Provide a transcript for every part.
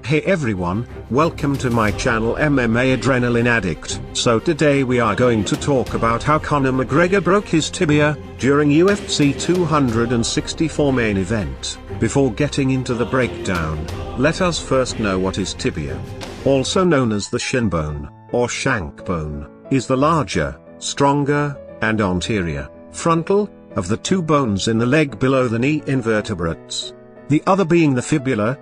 Hey everyone, welcome to my channel MMA Adrenaline Addict. So today we are going to talk about how Conor McGregor broke his tibia during UFC 264 main event. Before getting into the breakdown, let us first know what is tibia. Also known as the shin bone, or shank bone, is the larger, stronger, and anterior, frontal, of the two bones in the leg below the knee invertebrates. The other being the fibula,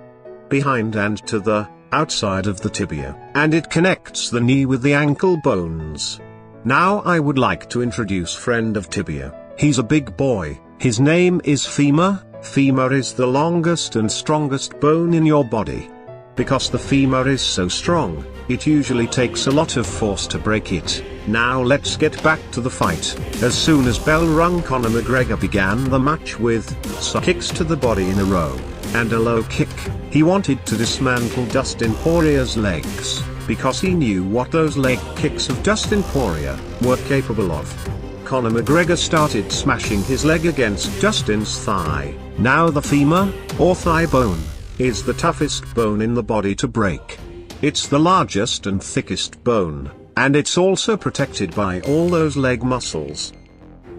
behind and to the outside of the tibia, and it connects the knee with the ankle bones. Now I would like to introduce friend of tibia. He's a big boy. His name is femur. Femur is the longest and strongest bone in your body. Because the femur is so strong, it usually takes a lot of force to break it. Now let's get back to the fight. As soon as bell rung, Conor McGregor began the match with some kicks to the body in a row, and a low kick. He wanted to dismantle Dustin Poirier's legs, because he knew what those leg kicks of Dustin Poirier were capable of. Conor McGregor started smashing his leg against Dustin's thigh. Now the femur, or thigh bone, is the toughest bone in the body to break. It's the largest and thickest bone, and it's also protected by all those leg muscles.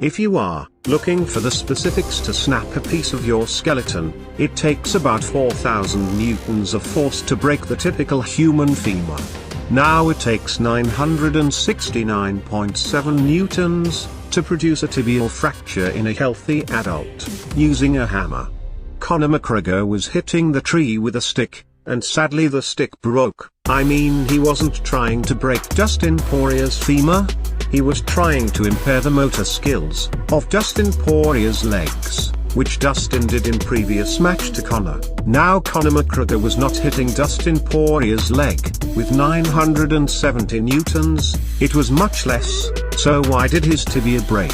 If you are looking for the specifics to snap a piece of your skeleton, it takes about 4,000 newtons of force to break the typical human femur. Now it takes 969.7 newtons to produce a tibial fracture in a healthy adult, using a hammer. Conor McGregor was hitting the tree with a stick, and sadly the stick broke. I mean, he wasn't trying to break Dustin Poirier's femur. He was trying to impair the motor skills of Dustin Poirier's legs, which Dustin did in previous match to Conor. Now Conor McGregor was not hitting Dustin Poirier's leg with 970 newtons, it was much less. So why did his tibia break?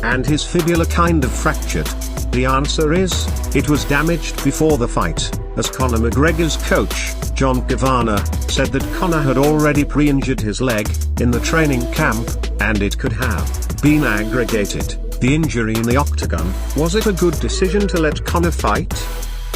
And his fibula kind of fractured? The answer is, it was damaged before the fight, as Conor McGregor's coach, John Kavanagh, said that Conor had already pre-injured his leg in the training camp, and it could have been aggregated. The injury in the octagon. Was it a good decision to let Conor fight?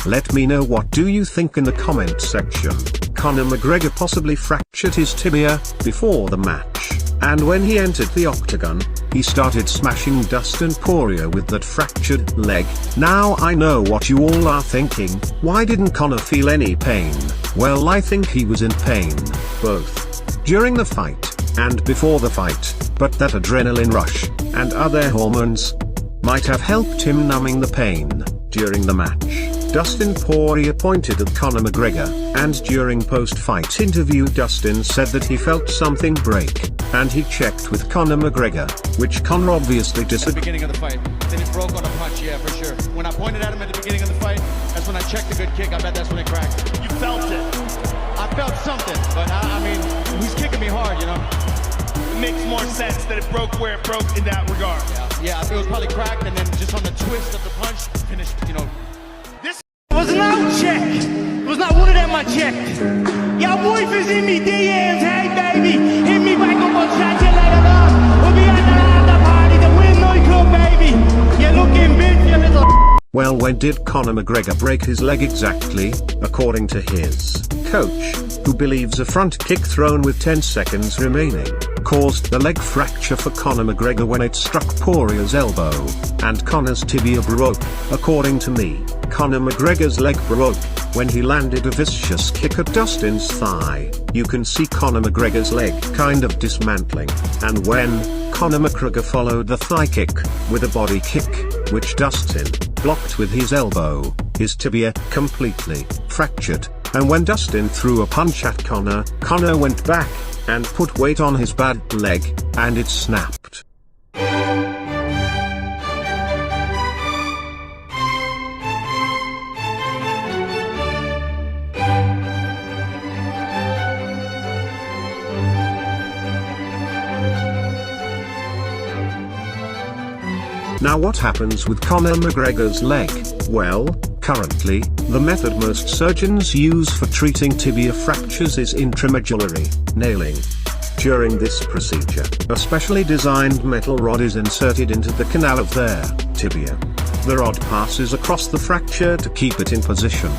Let me know what do you think in the comment section. Conor McGregor possibly fractured his tibia before the match, and when he entered the octagon, he started smashing Dustin Poirier with that fractured leg. Now I know what you all are thinking, why didn't Conor feel any pain? Well, I think he was in pain, both during the fight and before the fight, but that adrenaline rush and other hormones might have helped him numbing the pain during the match. Dustin Poirier pointed at Conor McGregor, and during post-fight interview Dustin said that he felt something break, and he checked with Conor McGregor, which Conor obviously disagreed. At the beginning of the fight, then it broke on a punch, yeah, for sure. When I pointed at him at the beginning of the fight, that's when I checked a good kick, I bet that's when it cracked. You felt it? I felt something, but I mean, he's kicking me hard, you know? It makes more sense that it broke where it broke in that regard. Yeah, I think it was probably cracked, and then just on the twist of the punch, finished, you know. This was not checked. It was not one of them I checked. Your wife is in me DMs, hey baby, hit me back up on chat you later on. We'll be at the after party, the Win nightclub, baby. You looking bitch, you little. Well, when did Conor McGregor break his leg exactly? According to his coach, who believes a front kick thrown with 10 seconds remaining caused the leg fracture for Conor McGregor when it struck Poirier's elbow, and Conor's tibia broke. According to me, Conor McGregor's leg broke when he landed a vicious kick at Dustin's thigh. You can see Conor McGregor's leg kind of dismantling, and when Conor McGregor followed the thigh kick with a body kick, which Dustin blocked with his elbow, his tibia completely fractured, and when Dustin threw a punch at Conor, Conor went back and put weight on his bad leg, and it snapped. Now what happens with Conor McGregor's leg? Well, currently, the method most surgeons use for treating tibia fractures is intramedullary nailing. During this procedure, a specially designed metal rod is inserted into the canal of their tibia. The rod passes across the fracture to keep it in position.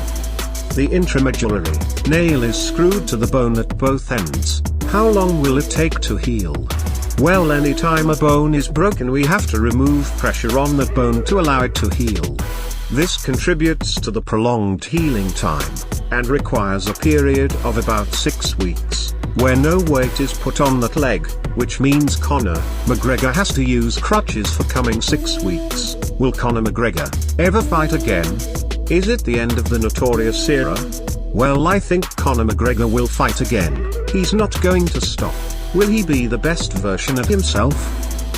The intramedullary nail is screwed to the bone at both ends. How long will it take to heal? Well, anytime a bone is broken we have to remove pressure on that bone to allow it to heal. This contributes to the prolonged healing time, and requires a period of about 6 weeks, where no weight is put on that leg, which means Conor McGregor has to use crutches for coming 6 weeks. Will Conor McGregor ever fight again? Is it the end of the notorious era? Well, I think Conor McGregor will fight again. He's not going to stop. Will he be the best version of himself?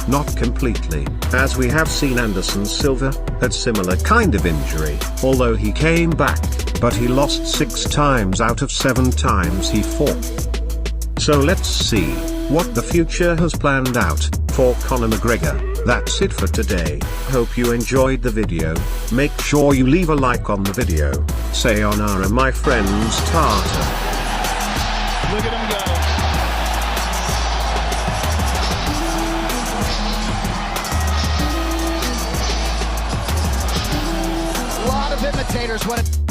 Not completely, as we have seen Anderson Silva had similar kind of injury, although he came back, but he lost 6 times out of 7 times he fought. So let's see what the future has planned out for Conor McGregor. That's it for today. Hope you enjoyed the video. Make sure you leave a like on the video. Sayonara my friends, Tata. Look at him go. A lot of imitators when it